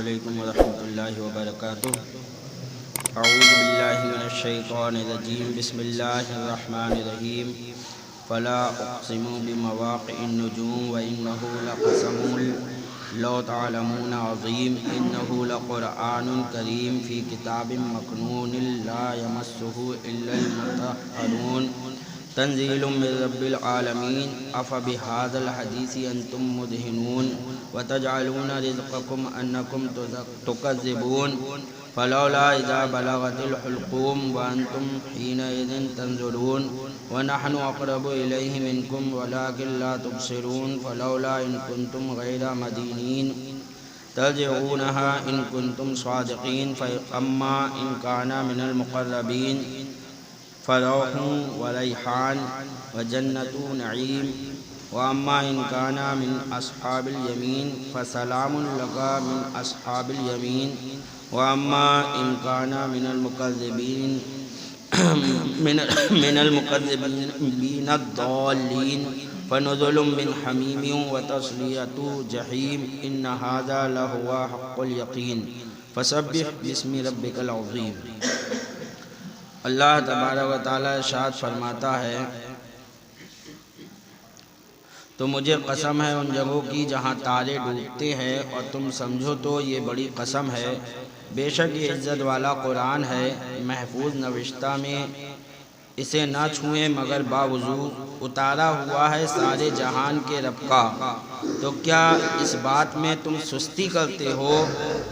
علیکم ورحمۃ اللہ وبرکاتہ۔ اعوذ باللہ من الشیطان الرجیم، بسم اللہ الرحمن الرحیم۔ فلا اقسم بمواقع النجوم وانہ لقسم لو تعلمون عظیم، انہ لقرآن کریم فی کتاب مکنون لا یمسہ الا المطہرون، تنزیل من رب العالمین۔ افبہذا الحدیث انتم مدہنون وتجعلون رزقکم انکم تکذبون، فلولا اذا بلغت الحلقوم وانتم حینئذ تنظرون، ونحن اقرب الیہ منکم ولکن لا تبصرون، فلولا ان کنتم غیر مدینین ترجعونها ان کنتم صادقین، فاما ان کان من المقربین فروح وریحان وجنۃ نعیم، واما ان کان من اصحاب الیمین فسلام لک من اصحاب الیمین، واما ان کان من المکذبین الضالین فنزل من حمیم وتصلیۃ جحیم، ان ھذا لہو حق الیقین، فسبح باسم ربک العظیم۔ اللہ تبارک و تعالی ارشاد فرماتا ہے، تو مجھے قسم ہے ان جگہوں کی جہاں تارے ڈوبتے ہیں، اور تم سمجھو تو یہ بڑی قسم ہے۔ بے شک یہ عزت والا قرآن ہے، محفوظ نوشتہ میں اسے نہ چھوئیں مگر باوضو، اتارا ہوا ہے سارے جہان کے رب کا۔ تو کیا اس بات میں تم سستی کرتے ہو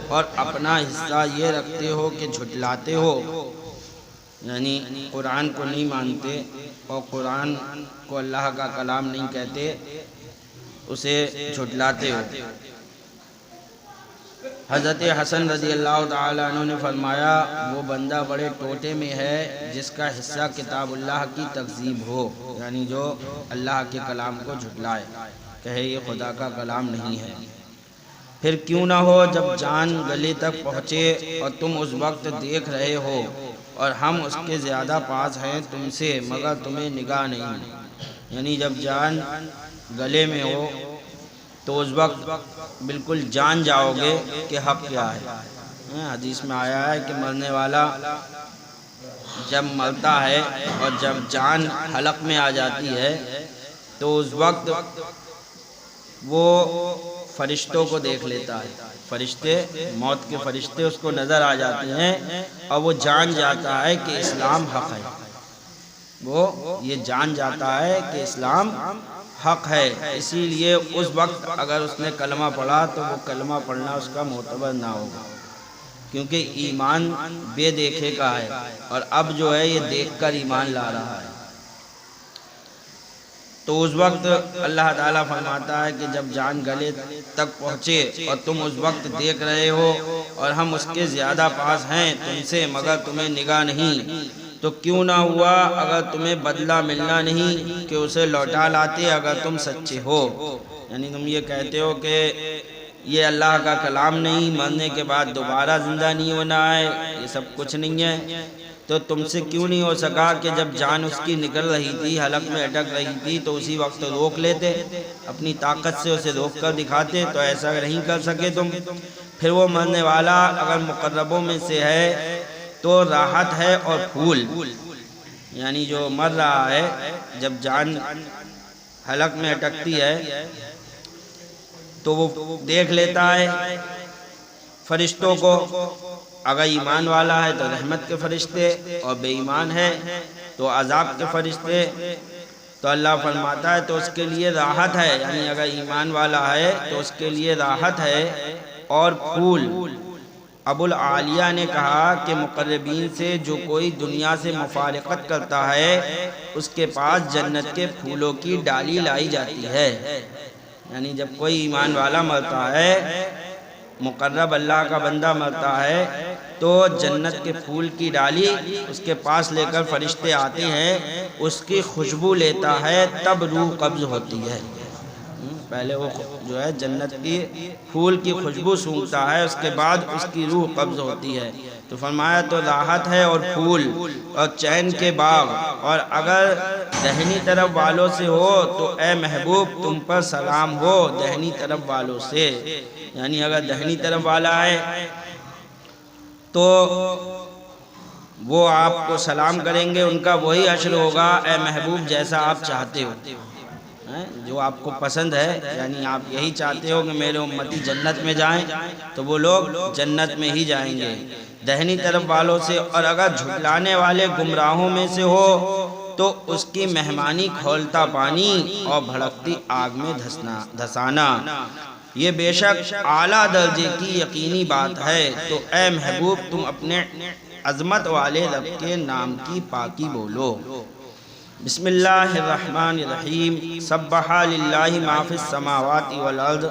اور اپنا حصہ یہ رکھتے ہو کہ جھٹلاتے ہو؟ یعنی قرآن کو نہیں مانتے اور قرآن کو اللہ کا کلام نہیں کہتے، اسے جھٹلاتے ہو۔ حضرت حسن رضی اللہ تعالیٰ عنہ نے فرمایا، وہ بندہ بڑے ٹوٹے میں ہے جس کا حصہ کتاب اللہ کی تکذیب ہو، یعنی جو اللہ کے کلام کو جھٹلائے، کہے یہ خدا کا کلام نہیں ہے۔ پھر کیوں نہ ہو جب جان گلے تک پہنچے اور تم اس وقت دیکھ رہے ہو، اور ہم اس کے زیادہ پاس ہیں تم سے مگر تمہیں نگاہ نہیں، یعنی جب جان گلے میں ہو تو اس وقت بالکل جان جاؤ گے کہ حق کیا ہے۔ حدیث میں آیا ہے کہ مرنے والا جب مرتا ہے اور جب جان حلق میں آ جاتی ہے تو اس وقت وہ فرشتوں کو دیکھ لیتا ہے، فرشتے، موت کے فرشتے اس کو نظر آ جاتے ہیں، اور وہ جان جاتا ہے کہ اسلام حق ہے۔ وہ یہ جان جاتا ہے کہ اسلام حق ہے، اسی لیے اس وقت اگر اس نے کلمہ پڑھا تو وہ کلمہ پڑھنا اس کا معتبر نہ ہوگا، کیونکہ ایمان بے دیکھے کا ہے، اور اب جو ہے یہ دیکھ کر ایمان لا رہا ہے۔ تو اس وقت اللہ تعالیٰ فرماتا ہے کہ جب جان گلے تک پہنچے اور تم اس وقت دیکھ رہے ہو اور ہم اس کے زیادہ پاس ہیں تم سے مگر تمہیں نگاہ نہیں، تو کیوں نہ ہوا اگر تمہیں بدلہ ملنا نہیں کہ اسے لوٹا لاتے اگر تم سچے ہو۔ یعنی تم یہ کہتے ہو کہ یہ اللہ کا کلام نہیں، مرنے کے بعد دوبارہ زندہ نہیں ہونا ہے، یہ سب کچھ نہیں ہے، تو تم سے کیوں نہیں ہو سکا کہ جب جان اس کی نکل رہی تھی، حلق میں اٹک رہی تھی، تو اسی وقت روک لیتے، اپنی طاقت سے اسے روک کر دکھاتے؟ تو ایسا نہیں کر سکے تم۔ پھر وہ مرنے والا اگر مقربوں میں سے ہے تو راحت ہے اور پھول، یعنی جو مر رہا ہے جب جان حلق میں اٹکتی ہے تو وہ دیکھ لیتا ہے فرشتوں کو، اگر ایمان والا ہے تو رحمت کے فرشتے، اور بے ایمان ہے تو عذاب کے فرشتے۔ تو اللہ فرماتا ہے تو اس کے لیے راحت ہے، یعنی اگر ایمان والا ہے تو اس کے لیے راحت ہے اور پھول۔ ابو العالیہ نے کہا کہ مقربین سے جو کوئی دنیا سے مفارقت کرتا ہے اس کے پاس جنت کے پھولوں کی ڈالی لائی جاتی ہے، یعنی جب کوئی ایمان والا مرتا ہے، مقرب اللہ کا بندہ مرتا ہے، تو جنت کے پھول کی ڈالی اس کے پاس لے کر فرشتے آتے ہیں، اس کی خوشبو لیتا ہے تب روح قبض ہوتی ہے۔ پہلے وہ جو ہے جنت کی پھول کی خوشبو سونگھتا ہے، اس کے بعد اس کی روح قبض ہوتی ہے۔ تو فرمایا تو راحت ہے اور پھول اور چین کے باغ، اور اگر دہنی طرف والوں سے ہو تو اے محبوب تم پر سلام ہو دہنی طرف والوں سے، یعنی اگر دہنی طرف والا ہے تو وہ آپ کو سلام کریں گے، ان کا وہی حشر ہوگا اے محبوب جیسا آپ چاہتے ہو، جو آپ کو پسند ہے، یعنی آپ یہی چاہتے ہو کہ میرے امتی جنت میں جائیں تو وہ لوگ جنت میں ہی جائیں گے دہنی طرف والوں سے۔ اور اگر جھٹلانے والے گمراہوں میں سے ہو تو اس کی مہمانی کھولتا پانی اور بھڑکتی آگ میں دھسانا، یہ بے شک اعلیٰ درجے کی یقینی بات ہے۔ تو اے محبوب تم اپنے عظمت والے رب کے نام کی پاکی بولو۔ بسم اللہ الرحمن الرحیم، سبح للہ ما فی السماوات والارض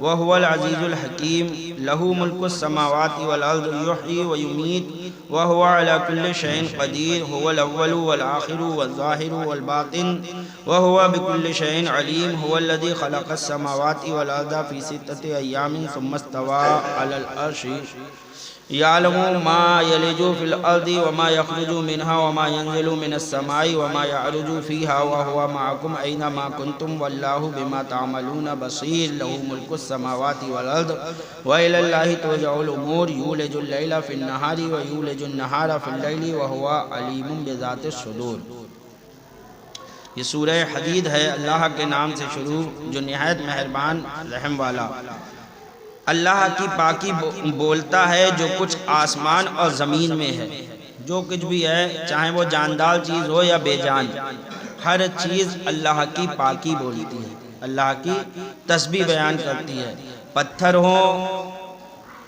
وہو العزیز الحکیم، لہ ملک السماوات والارض یحیی ویمیت وہو علی کل شیء قدیر، هو الاول والآخر والظاہر والباطن وہو بکل شیء علیم، هو الذی خلق السماوات والارض فی ستۃ ایام ثم استوی علی العرش، یعلم ما یلج فی الارض وما یخرج منها وما ینزل من السماء وما یعرج فیہا وہو معکم اینما کنتم واللہ بما تعملون بصیر، لہ ملک السماوات والارض وإلی اللہ ترجع الامور، یولج اللیل فی النہار ویولج النہار فی اللیل وہو علیم بذات الصدور۔ یہ سورہ حدید ہے، اللہ کے نام سے شروع جو نہایت مہربان رحم والا۔ اللہ کی پاکی بولتا ہے جو کچھ آسمان اور زمین میں ہے، جو کچھ بھی ہے چاہے وہ جاندار چیز ہو یا بے جان، ہر چیز اللہ کی پاکی بولتی ہے، اللہ کی تسبیح بیان کرتی ہے۔ پتھر ہوں،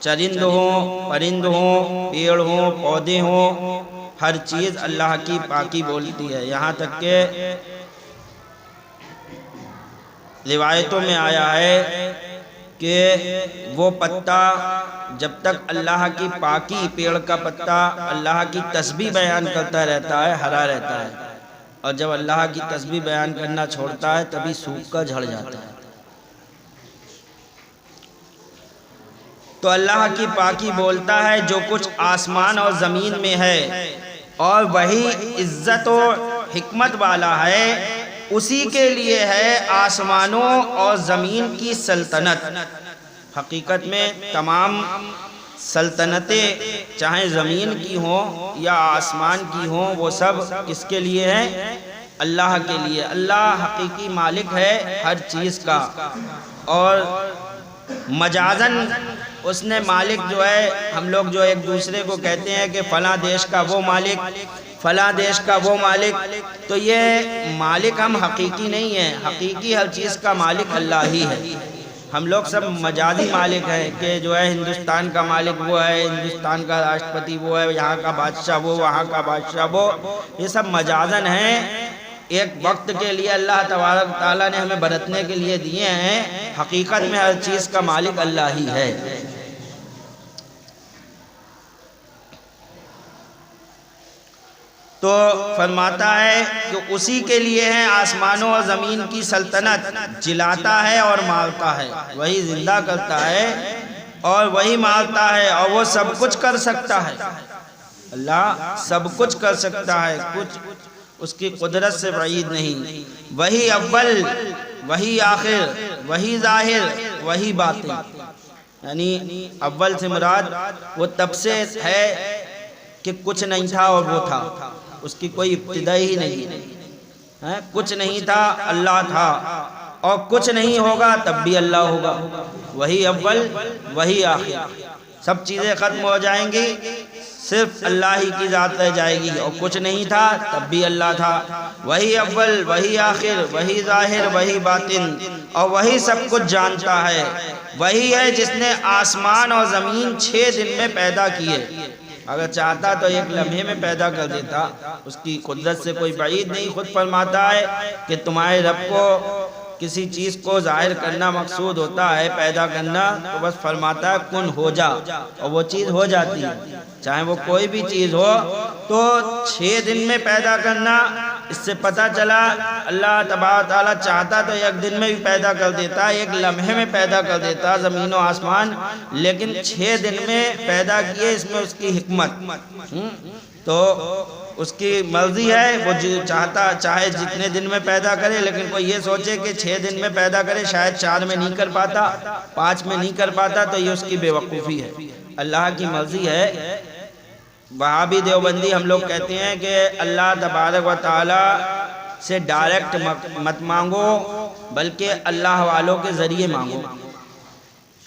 چرند ہوں، پرند ہوں، پیڑ ہوں، پودے ہوں، ہر چیز اللہ کی پاکی بولتی ہے۔ یہاں تک کہ روایتوں میں آیا ہے کہ وہ پتا جب تک اللہ کی پاکی، پیڑ کا پتا اللہ کی تسبیح بیان کرتا رہتا ہے ہرا رہتا ہے، اور جب اللہ کی تسبیح بیان کرنا چھوڑتا ہے تبھی سوکھ کر جھڑ جاتا ہے۔ تو اللہ کی پاکی بولتا ہے جو کچھ آسمان اور زمین میں ہے، اور وہی عزت و حکمت والا ہے، اسی کے لیے ہے آسمانوں اور زمین کی سلطنت۔ حقیقت میں تمام سلطنتیں چاہے زمین کی ہوں یا آسمان کی ہوں وہ سب کس کے لیے ہیں؟ اللہ کے لیے۔ اللہ حقیقی مالک ہے ہر چیز کا، اور مجازن اس نے مالک جو ہے، ہم لوگ جو ایک دوسرے کو کہتے ہیں کہ فلاں دیش کا وہ مالک، فلاں دیش کا وہ مالک، تو یہ مالک ہم حقیقی نہیں ہیں، حقیقی ہر چیز کا مالک اللہ ہی ہے۔ ہم لوگ سب مجازی مالک ہیں کہ جو ہے ہندوستان کا مالک وہ ہے، ہندوستان کا راشٹرپتی وہ ہے، یہاں کا بادشاہ وہ، وہاں کا بادشاہ وہ، یہ سب مجازن ہیں، ایک وقت کے لیے اللہ تبارک تعالیٰ نے ہمیں برتنے کے لیے دیے ہیں، حقیقت میں ہر چیز کا مالک اللہ ہی ہے۔ تو فرماتا ہے کہ اسی کے لیے ہے آسمانوں اور زمین کی سلطنت، جلاتا ہے اور مارتا ہے، وہی زندہ کرتا ہے اور وہی مارتا ہے، اور وہ سب کچھ کر سکتا ہے۔ اللہ سب کچھ کر سکتا ہے، کچھ اس کی قدرت سے بعید نہیں۔ وہی اول، وہی آخر، وہی ظاہر، وہی باطن، یعنی اول سے مراد وہ تب سے ہے کہ کچھ نہیں تھا اور وہ تھا، اس کی کوئی ابتدا ہی نہیں، کچھ نہیں تھا اللہ تھا، اور کچھ نہیں ہوگا تب بھی اللہ ہوگا۔ وہی اول، وہی آخر، سب چیزیں ختم ہو جائیں گی، صرف اللہ ہی کی ذات رہ جائے گی، اور کچھ نہیں تھا تب بھی اللہ تھا۔ وہی اول، وہی آخر، وہی ظاہر، وہی باطن، اور وہی سب کچھ جانتا ہے۔ وہی ہے جس نے آسمان اور زمین 6 دن میں پیدا کیے، اگر چاہتا تو ایک لمحے میں پیدا کر دیتا، اس کی قدرت سے کوئی بعید نہیں۔ خود فرماتا ہے کہ تمہارے رب کو کسی چیز کو ظاہر کرنا مقصود ہوتا ہے، پیدا کرنا، تو بس فرماتا ہے کن ہو جا، اور وہ چیز ہو جاتی ہے، چاہے وہ کوئی بھی چیز ہو۔ تو 6 دن میں پیدا کرنا، اس سے پتہ چلا اللہ تبارک تعالیٰ چاہتا تو ایک دن میں بھی پیدا کر دیتا، ایک لمحے میں پیدا کر دیتا زمین و آسمان، لیکن 6 دن میں پیدا کیے، اس میں اس کی حکمت۔ تو اس کی مرضی ہے، وہ چاہتا چاہے جتنے دن میں پیدا کرے، لیکن کوئی یہ سوچے کہ 6 دن میں پیدا کرے، شاید 4 میں نہیں کر پاتا، 5 میں نہیں کر پاتا، تو یہ اس کی بے وقوفی ہے۔ اللہ کی مرضی ہے۔ وہابی دیوبندی ہم لوگ کہتے ہیں کہ اللہ تبارک و تعالی سے ڈائریکٹ مت مانگو، بلکہ اللہ والوں کے ذریعے مانگو،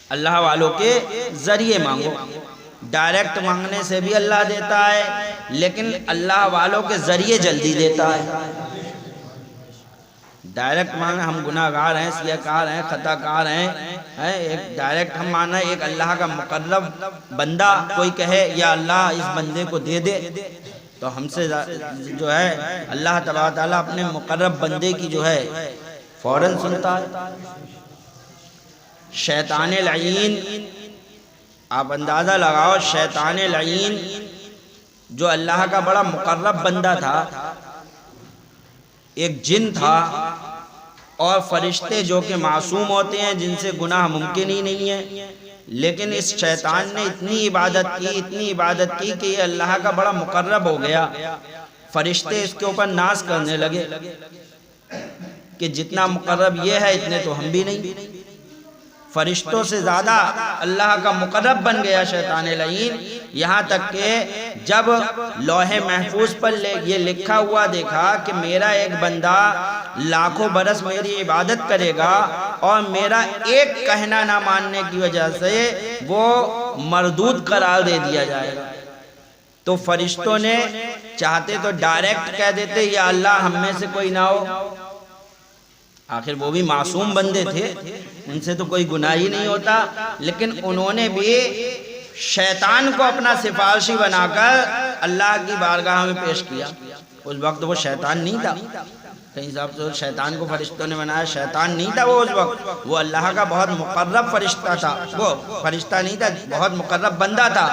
اللہ والوں کے ذریعے مانگو۔ ڈائریکٹ مانگنے سے بھی اللہ دیتا ہے، لیکن اللہ والوں کے ذریعے جلدی دیتا ہے۔ ڈائریکٹ مانگنا، ہم گناہ گار ہیں، سیاہ کار ہیں، خطا کار ہیں، ایک ڈائریکٹ ہم ماننا ہے، ایک اللہ کا مقرب بندہ کوئی کہے یا اللہ اس بندے کو دے دے، تو ہم سے جو ہے اللہ تبارک و تعالیٰ اپنے مقرب بندے کی جو ہے فوراً سنتا ہے۔ شیطان لعین، آپ اندازہ لگاؤ، شیطان لعین جو اللہ کا بڑا مقرب بندہ تھا، ایک جن تھا، اور فرشتے جو کہ معصوم ہوتے ہیں، جن سے گناہ ممکن ہی نہیں ہے، لیکن اس شیطان نے اتنی عبادت کی کہ یہ اللہ کا بڑا مقرب ہو گیا۔ فرشتے اس کے اوپر ناز کرنے لگے کہ جتنا مقرب یہ ہے اتنے تو ہم بھی نہیں۔ فرشتوں سے زیادہ اللہ کا مقرب بن گیا شیطان لعین، یہاں تک کہ جب لوح محفوظ پر یہ لکھا ہوا دیکھا کہ میرا ایک بندہ لاکھوں برس میری عبادت کرے گا اور میرا ایک کہنا نہ ماننے کی وجہ سے وہ مردود قرار دے دیا جائے گا، تو فرشتوں نے چاہتے تو ڈائریکٹ کہہ دیتے یا اللہ ہم میں سے کوئی نہ ہو، آخر وہ بھی معصوم بندے تھے، ان سے تو کوئی گناہ ہی نہیں ہوتا، لیکن انہوں نے بھی شیطان کو اپنا سفارشی بنا کر اللہ کی بارگاہ میں پیش کیا۔ اس وقت وہ شیطان نہیں تھا، کہیں صاحب سے شیطان کو فرشتوں نے بنایا، شیطان نہیں تھا وہ اس وقت، وہ اللہ کا بہت مقرب فرشتہ تھا، وہ فرشتہ نہیں تھا، بہت مقرب بندہ تھا،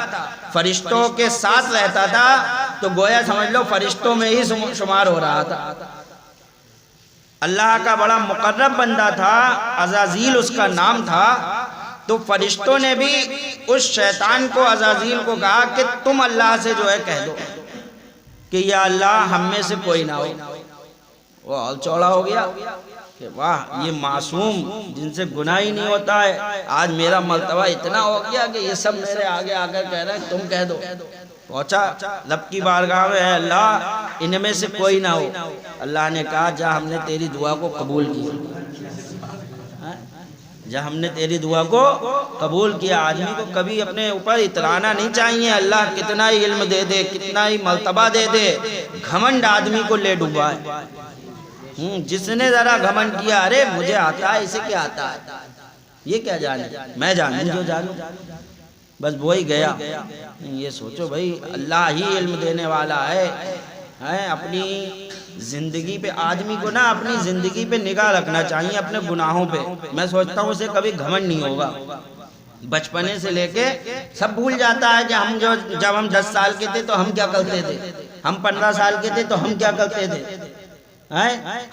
فرشتوں کے ساتھ رہتا تھا، تو گویا سمجھ لو فرشتوں میں ہی شمار ہو رہا تھا۔ اللہ کا بڑا مقرب بندہ تھا، عزازیل اس کا نام تھا، تو فرشتوں نے بھی اس شیطان کو، عزازیل کو کہا کہ تم اللہ سے جو ہے کہہ دو کہ یا اللہ ہم میں سے کوئی نہ ہو۔ وہ ہال چوڑا ہو گیا کہ واہ، یہ معصوم جن سے گناہ ہی نہیں ہوتا ہے، آج میرا مرتبہ اتنا ہو گیا کہ یہ سب میرے آگے آ کر کہہ رہے ہیں تم کہہ دو۔ پہنچا رب کی بارگاہ میں، ہے اللہ ان میں سے کوئی نہ ہو۔ اللہ نے کہا جا ہم نے تیری دعا کو قبول کیا، جا ہم نے تیری دعا کو قبول کیا۔ آدمی کو کبھی اپنے اوپر اترانا نہیں چاہیے، اللہ کتنا ہی علم دے دے، کتنا ہی مرتبہ دے دے، گھمنڈ آدمی کو لے ڈوبا ہے۔ جس نے ذرا گھمنڈ کیا ارے مجھے آتا ہے، اسے کیا آتا ہے، یہ کیا جانے، میں جانوں جو جانوں، بس وہی گیا۔ یہ سوچو بھائی اللہ ہی علم دینے والا ہے۔ اپنی زندگی پہ آدمی کو نا اپنی زندگی پہ نگاہ رکھنا چاہیے، اپنے گناہوں پہ۔ میں سوچتا ہوں اسے کبھی گھمنڈ نہیں ہوگا، بچپنے سے لے کے سب بھول جاتا ہے کہ ہم جب ہم 10 سال کے تھے تو ہم کیا کرتے تھے، ہم 15 سال کے تھے تو ہم کیا کرتے تھے،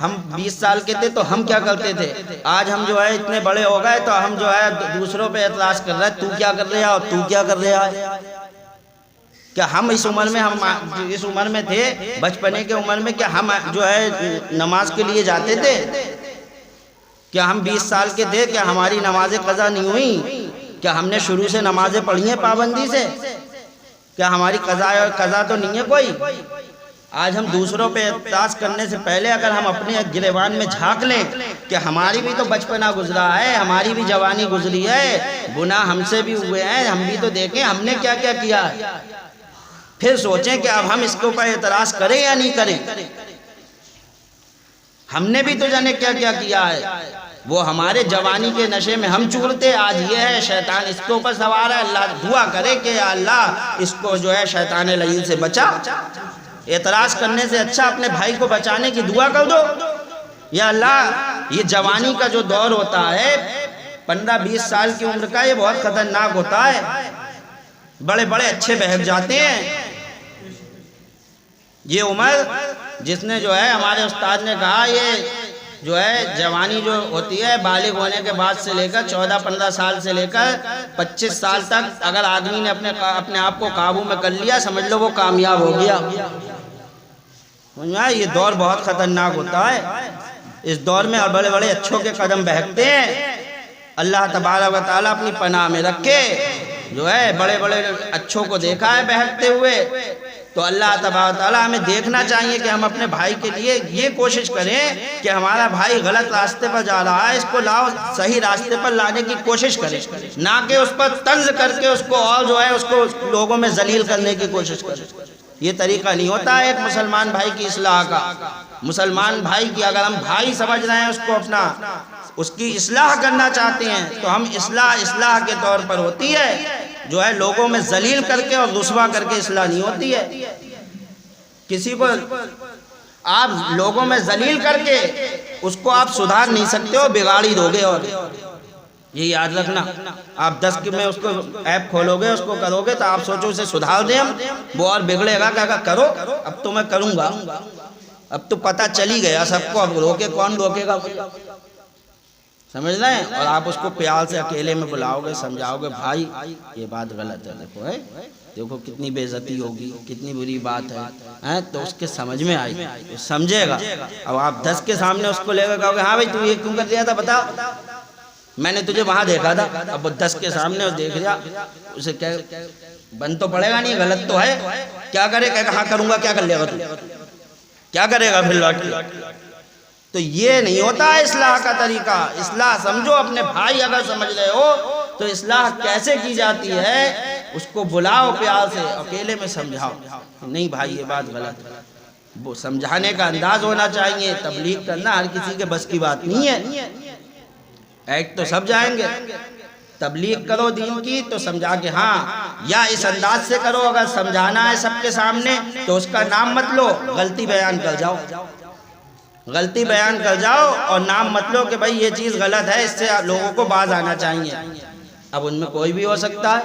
ہم 20 سال کے تھے تو ہم کیا کرتے تھے۔ آج ہم جو ہے اتنے بڑے ہو گئے تو ہم جو ہے دوسروں پہ اعتراض کر رہے ہیں، تو کیا کر رہا اور تو کیا کر رہا ہے۔ کیا ہم اس عمر میں تھے، بچپنے کے عمر میں، کیا ہم جو ہے نماز کے لیے جاتے تھے؟ کیا ہم 20 سال کے تھے، کیا ہماری نمازیں قضا نہیں ہوئی؟ کیا ہم نے شروع سے نمازیں پڑھی ہیں پابندی سے؟ کیا ہماری قضا تو نہیں ہے کوئی؟ آج ہم دوسروں پہ اعتراض کرنے سے پہلے اگر ہم اپنے گریبان میں جھانک لیں کہ ہماری بھی تو بچپنا گزرا ہے، ہماری بھی جوانی گزری ہے، گناہ ہم سے بھی ہوئے ہیں، ہم بھی تو دیکھیں ہم نے کیا کیا کیا ہے، پھر سوچیں کہ اب ہم اس کے اوپر اعتراض کریں یا نہیں کریں۔ ہم نے بھی تو جانے کیا کیا کیا ہے، وہ ہمارے جوانی کے نشے میں ہم چورتے، آج یہ ہے شیطان اس کے اوپر سوار ہے۔ اللہ دعا کرے کہ اللہ اس کو جو ہے شیطان لعین سے بچا۔ اعتراض کرنے سے اچھا اپنے بھائی کو بچانے کی دعا کر دو، یا اللہ یہ جوانی کا جو دور ہوتا ہے 15-20 سال کی عمر کا، یہ بہت خطرناک ہوتا ہے، بڑے بڑے اچھے بہک جاتے ہیں۔ یہ عمر جس نے جو ہے ہمارے استاد نے کہا یہ جو ہے جوانی جو ہوتی ہے بالغ ہونے کے بعد سے لے کر 14-15 سال سے لے کر 25 سال تک اگر آدمی نے اپنے آپ کو قابو میں کر لیا، سمجھ لو وہ کامیاب ہو گیا۔ یہ دور بہت خطرناک ہوتا ہے، اس دور میں بڑے بڑے اچھوں کے قدم بہکتے ہیں، اللہ تبارک و تعالیٰ اپنی پناہ میں رکھے۔ جو ہے بڑے بڑے اچھوں کو دیکھا ہے بہکتے ہوئے، تو اللہ تبارک و تعالیٰ ہمیں دیکھنا چاہیے کہ ہم اپنے بھائی کے لیے یہ کوشش کریں کہ ہمارا بھائی غلط راستے پر جا رہا ہے، اس کو لاؤ صحیح راستے پر لانے کی کوشش کریں، نہ کہ اس پر طنز کر کے اس کو اور جو ہے اس کو لوگوں میں ذلیل کرنے کی کوشش کریں۔ یہ طریقہ نہیں ہوتا ہے ایک مسلمان بھائی کی اصلاح کا۔ مسلمان بھائی کی اگر ہم بھائی سمجھ رہے ہیں اس کو اپنا، اس کی اصلاح کرنا چاہتے ہیں، تو ہم اصلاح کے طور پر ہوتی ہے، جو ہے لوگوں میں ذلیل کر کے اور رسوا کر کے اصلاح نہیں ہوتی ہے۔ کسی کو آپ لوگوں میں ذلیل کر کے اس کو آپ سدھار نہیں سکتے ہو، بگاڑی دو گے۔ اور یہ یاد رکھنا، آپ 10 میں اس کو ایپ کھولو گے، اس کو کرو گے، تو آپ سوچو اسے سدھار دیں ہم، وہ اور بگڑے گا، کہا کرو، اب تو میں کروں گا، اب تو پتہ چلی گیا سب کو، اب روکے کون روکے گا، سمجھ رہے ہیں؟ اور آپ اس کو پیار سے اکیلے میں بلاؤ گے، سمجھاؤ گے، بھائی یہ بات غلط ہے، دیکھو کتنی بے عزتی ہوگی، کتنی بری بات ہے، تو اس کے سمجھ میں آئی، سمجھے گا۔ اب آپ 10 کے سامنے اس کو لے کر کہو گے ہاں بھائی تو یہ کیوں کر دیا تھا بتا، میں نے تجھے وہاں دیکھا تھا، اب وہ 10 کے سامنے دیکھ لیا، اسے کیا بند تو پڑے گا نہیں، غلط تو ہے، کیا کرے، کہے گا ہاں کروں گا، کیا کر لے گا تو، کیا کرے گا پھر لوٹ کے؟ تو یہ نہیں ہوتا ہے اصلاح کا طریقہ۔ اصلاح سمجھو، اپنے بھائی اگر سمجھ رہے ہو تو اصلاح کیسے کی جاتی ہے، اس کو بلاؤ پیار سے، اکیلے میں سمجھاؤ، نہیں بھائی یہ بات غلط ہے، وہ سمجھانے کا انداز ہونا چاہیے۔ تبلیغ کرنا ہر کسی کے بس کی بات نہیں ہے، ایک تو سب جائیں گے، تبلیغ کرو دین کی تو سمجھا کے ہاں، یا اس انداز سے کرو، اگر سمجھانا ہے سب کے سامنے تو اس کا نام مت لو، غلطی بیان کر جاؤ، غلطی بیان کر جاؤ اور نام مت لو کہ بھائی یہ چیز غلط ہے، اس سے لوگوں کو باز آنا چاہیے۔ اب ان میں کوئی بھی ہو سکتا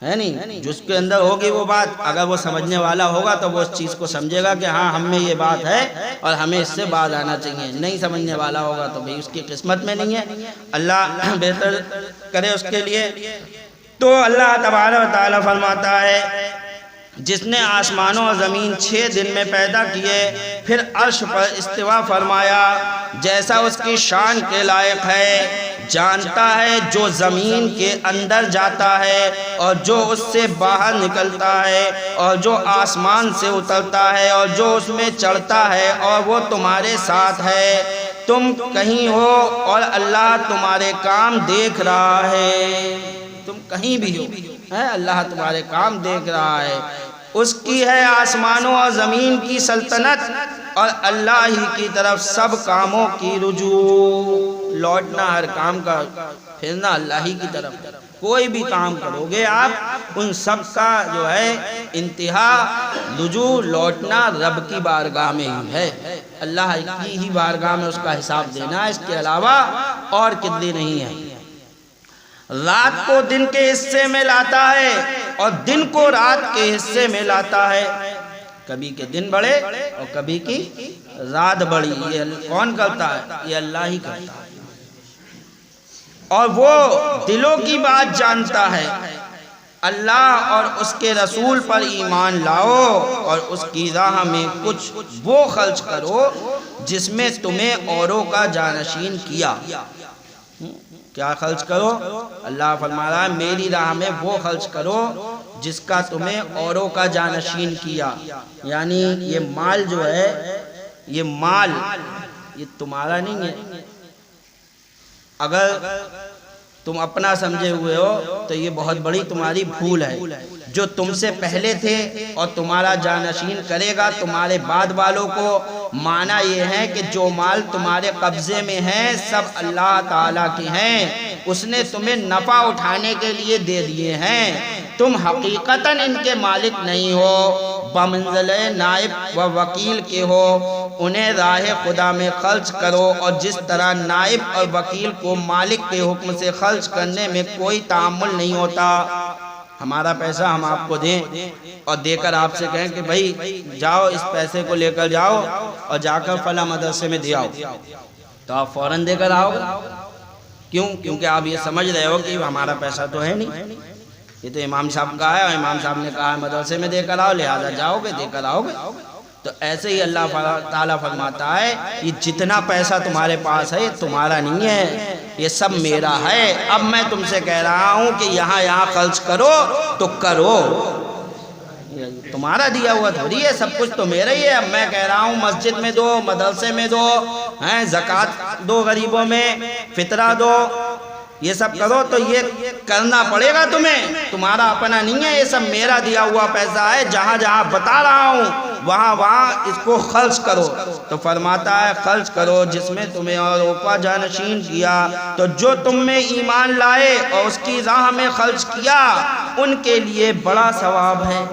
ہے نہیں، جس کے اندر ہوگی وہ بات، اگر وہ سمجھنے والا ہوگا تو وہ اس چیز کو سمجھے گا کہ ہاں ہم میں یہ بات ہے اور ہمیں اس سے باز آنا چاہیے، نہیں سمجھنے والا ہوگا تو بھئی اس کی قسمت میں نہیں ہے، اللہ بہتر کرے اس کے لیے۔ تو اللہ تبارک و تعالیٰ فرماتا ہے جس نے آسمانوں اور زمین 6 دن میں پیدا کیے، پھر عرش پر استوا فرمایا، جیسا اس کی شان کے لائق ہے، جانتا ہے جو زمین کے اندر جاتا ہے اور جو اس سے باہر نکلتا ہے، اور جو آسمان سے اترتا ہے اور جو اس میں چڑھتا ہے، اور وہ تمہارے ساتھ ہے، تم کہیں ہو اور اللہ تمہارے کام دیکھ رہا ہے، تم کہیں بھی ہو، اللہ تمہارے کام دیکھ رہا ہے۔ اس کی ہے آسمانوں اور زمین کی سلطنت، اور اللہ ہی کی طرف سب کاموں کی رجوع، لوٹنا ہر کام کا پھرنا اللہ ہی کی طرف، کوئی بھی کام کرو گے آپ ان سب کا جو ہے انتہا رجوع لوٹنا رب کی بارگاہ میں ہی ہے، اللہ کی ہی بارگاہ میں اس کا حساب دینا ہے، اس کے علاوہ اور کتنی نہیں ہے۔ رات کو دن کے حصے میں لاتا ہے اور دن کو رات کے حصے میں لاتا ہے، کبھی کے دن بڑے اور کبھی کی رات بڑی، یہ کون کرتا ہے؟ یہ اللہ ہی کرتا ہے، اور وہ دلوں کی بات جانتا ہے۔ اللہ اور اس کے رسول پر ایمان لاؤ اور اس کی راہ میں کچھ وہ خرچ کرو جس میں تمہیں اوروں کا جانشین کیا۔ کیا خرچ کرو؟ اللہ فرما رہا ہے میری راہ میں وہ خرچ کرو جس کا تمہیں اوروں کا جانشین کیا، یعنی یہ مال جو ہے، یہ مال یہ تمہارا نہیں ہے، اگر تم اپنا سمجھے ہوئے ہو تو یہ بہت بڑی تمہاری بھول ہے۔ جو تم سے پہلے تھے اور تمہارا جانشین کرے گا تمہارے بعد والوں کو، معنی یہ ہے کہ جو مال تمہارے قبضے میں ہیں سب اللہ تعالیٰ کے ہیں، اس نے تمہیں نفع اٹھانے کے لیے دے دیے ہیں، تم حقیقتاً ان کے مالک نہیں ہو، بمنزلِ نائب و وکیل کے ہو، انہیں راہ خدا میں خرچ کرو، اور جس طرح نائب اور وکیل کو مالک کے حکم سے خرچ کرنے میں کوئی تعامل نہیں ہوتا، ہمارا پیسہ ہم آپ کو دیں اور دے کر آپ سے کہیں کہ بھائی جاؤ اس پیسے کو لے کر جاؤ اور جا کر فلاں مدرسے میں دے آؤ، تو آپ فوراً دے کر آؤ گے، کیوں؟ کیونکہ آپ یہ سمجھ رہے ہو کہ ہمارا پیسہ تو ہے نہیں، یہ تو امام صاحب کا ہے اور امام صاحب نے کہا ہے مدرسے میں دے کر آؤ، لہذا جاؤ گے دے کر آؤ گے، تو ایسے ہی اللہ تعالیٰ فرماتا ہے یہ جتنا پیسہ تمہارے پاس ہے یہ تمہارا نہیں ہے، یہ سب میرا ہے۔ اب میں تم سے کہہ رہا ہوں کہ یہاں خرچ کرو تو کرو، تمہارا دیا ہوا تھوڑی ہے، سب کچھ تو میرا ہی ہے۔ اب میں کہہ رہا ہوں مسجد میں دو، مدرسے میں دو، زکوٰۃ دو، غریبوں میں فطرہ دو، یہ سب کرو، تو یہ کرنا پڑے گا تمہیں، تمہارا اپنا نہیں ہے، یہ سب میرا دیا ہوا پیسہ ہے۔ جہاں جہاں بتا رہا ہوں وہاں اس کو خرچ کرو۔ تو فرماتا ہے خرچ کرو جس میں تمہیں اوروں کا جانشین کیا، تو جو تم میں ایمان لائے اور اس کی راہ میں خرچ کیا ان کے لیے بڑا ثواب ہے۔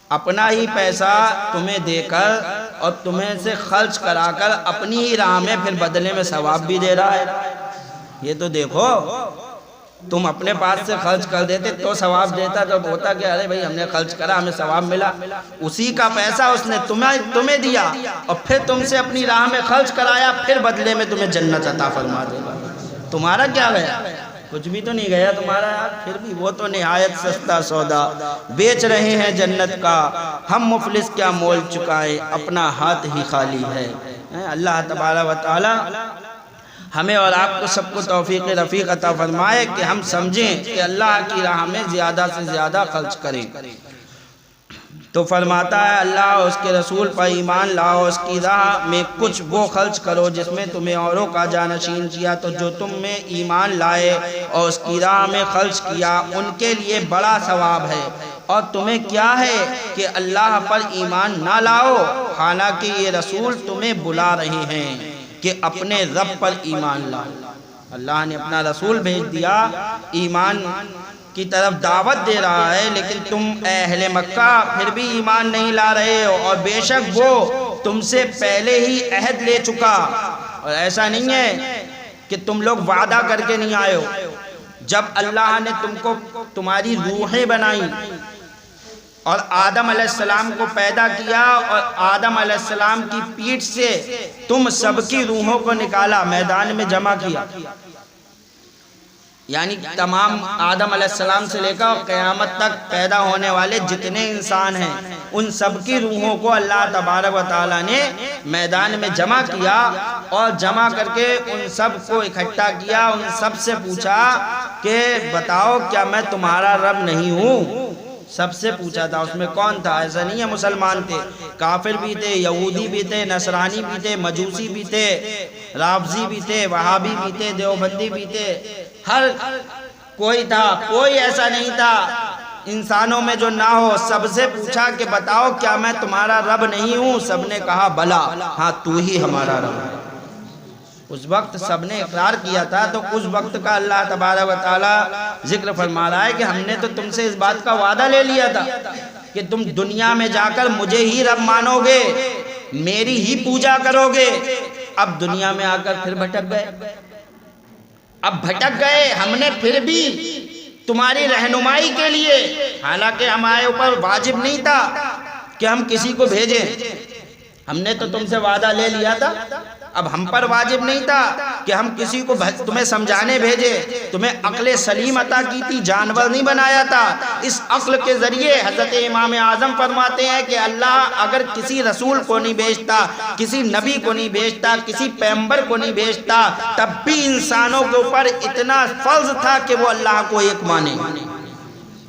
اپنا ہی پیسہ تمہیں دے کر اور تمہیں سے خرچ کرا کر اپنی ہی راہ میں پھر بدلے میں ثواب بھی دے رہا ہے۔ یہ تو دیکھو، تم اپنے پاس سے خرچ کر دیتے تو ثواب دیتا، جب ہوتا کہ ارے بھائی ہم نے خرچ کرا ہمیں ثواب ملا، اسی کا پیسہ اس نے تمہیں دیا اور پھر تم سے اپنی راہ میں خرچ کرایا، پھر بدلے میں تمہیں جنت عطا فرما دے گا۔ تمہارا کیا گیا؟ کچھ بھی تو نہیں گیا تمہارا یار، پھر بھی وہ تو نہایت سستا سودا بیچ رہے ہیں جنت کا، ہم مفلس کیا مول چکائے، اپنا ہاتھ ہی خالی ہے۔ اللہ تبارک و تعالی ہمیں اور آپ کو سب کو توفیق رفیق عطا فرمائے کہ ہم سمجھیں کہ اللہ کی راہ میں زیادہ سے زیادہ خرچ کریں۔ تو فرماتا ہے اللہ اور اس کے رسول پر ایمان لاؤ، اس کی راہ میں کچھ وہ خرچ کرو جس میں تمہیں اوروں کا جانشین کیا، تو جو تم میں ایمان لائے اور اس کی راہ میں خرچ کیا ان کے لیے بڑا ثواب ہے۔ اور تمہیں کیا ہے کہ اللہ پر ایمان نہ لاؤ، حالانکہ یہ رسول تمہیں بلا رہے ہیں کہ اپنے رب پر ایمان لاؤ۔ اللہ نے اپنا رسول بھیج دیا، ایمان کی طرف دعوت دے رہا ہے، لیکن تم اہل مکہ پھر بھی ایمان نہیں لا رہے ہو، اور بے شک وہ تم سے پہلے ہی عہد لے چکا۔ اور ایسا نہیں ہے کہ تم لوگ وعدہ کر کے نہیں آئے ہو، جب اللہ نے تم کو تمہاری روحیں بنائی اور آدم علیہ السلام کو پیدا کیا اور آدم علیہ السلام کی پیٹھ سے تم سب کی روحوں کو نکالا، میدان میں جمع کیا، یعنی تمام آدم علیہ السلام سے لے کر قیامت تک پیدا ہونے والے جتنے انسان ہیں ان سب کی روحوں کو اللہ تبارک و تعالیٰ نے میدان میں جمع کیا، اور جمع کر کے ان سب کو اکٹھا کیا، ان سب سے پوچھا کہ بتاؤ کیا میں تمہارا رب نہیں ہوں؟ سب سے پوچھا تھا، اس میں کون تھا؟ ایسا نہیں ہے مسلمان تھے، کافر بھی تھے، یہودی بھی تھے، نصرانی بھی تھے، مجوسی بھی تھے، رافضی بھی تھے، وہابی بھی تھے، دیوبندی بھی تھے، ہر کوئی تھا، کوئی ایسا نہیں تھا انسانوں میں جو نہ ہو۔ سب سے پوچھا کہ بتاؤ کیا میں تمہارا رب نہیں ہوں؟ سب نے کہا بلا، ہاں تو ہی ہمارا رب ہے۔ اس وقت سب نے اقرار کیا تھا، تو اس وقت کا اللہ تبارک و تعالی ذکر فرما رہا ہے کہ ہم نے تو تم سے اس بات کا وعدہ لے لیا تھا کہ تم دنیا میں جا کر مجھے ہی رب مانو گے، میری ہی پوجا کرو گے۔ اب دنیا میں آ کر پھر بھٹک گئے، اب بھٹک گئے، ہم نے پھر بھی تمہاری رہنمائی کے لیے، حالانکہ ہمارے اوپر واجب نہیں تھا کہ ہم کسی کو بھیجیں، ہم نے تو تم سے وعدہ لے لیا تھا، اب ہم پر واجب نہیں تھا کہ ہم کسی کو تمہیں سمجھانے بھیجے، تمہیں عقل سلیم عطا کی تھی، جانور نہیں بنایا تھا۔ اس عقل کے ذریعے حضرت امام اعظم فرماتے ہیں کہ اللہ اگر کسی رسول کو نہیں بھیجتا، کسی نبی کو نہیں بھیجتا، کسی پیغمبر کو نہیں بھیجتا، تب بھی انسانوں کے اوپر اتنا فرض تھا کہ وہ اللہ کو ایک مانے۔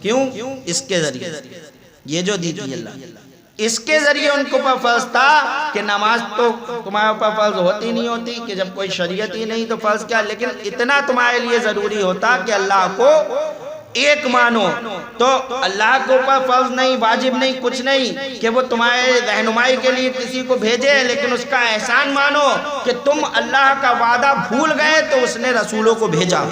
کیوں؟ اس کے ذریعے، یہ جو دی تھی اللہ، اس کے ذریعے ان کو پر فرض تھا کہ نماز تو تمہارے اوپر فرض ہوتی نہیں ہوتی، کہ جب کوئی شریعت ہی نہیں تو فرض کیا، لیکن اتنا تمہارے لیے ضروری ہوتا کہ اللہ کو ایک مانو۔ تو اللہ کے اوپر فرض نہیں، واجب نہیں، کچھ نہیں کہ وہ تمہارے رہنمائی کے لیے کسی کو بھیجے، لیکن اس کا احسان مانو کہ تم اللہ کا وعدہ بھول گئے تو اس نے رسولوں کو بھیجا،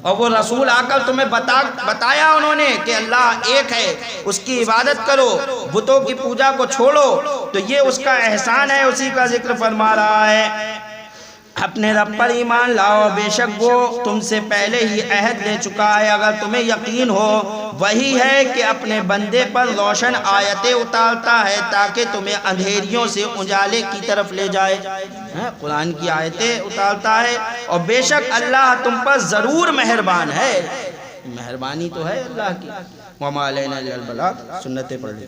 اور وہ رسول آ کر تمہیں بتایا انہوں نے کہ اللہ ایک ہے، اس کی عبادت کرو، بتوں کی پوجا کو چھوڑو۔ تو یہ اس کا احسان ہے، اسی کا ذکر فرما رہا ہے۔ اپنے رب پر ایمان لاؤ، بے شک وہ تم سے پہلے ہی عہد لے چکا ہے۔ اگر تمہیں یقین ہو وہی ہے کہ اپنے بندے پر روشن آیتیں اتارتا ہے تاکہ تمہیں اندھیریوں سے اجالے کی طرف لے جائے، قرآن کی آیتیں اتارتا ہے، اور بے شک اللہ تم پر ضرور مہربان ہے۔ مہربانی تو ہے اللہ کی، وما علینا الا البلاغ، سنتیں پڑھ لیں۔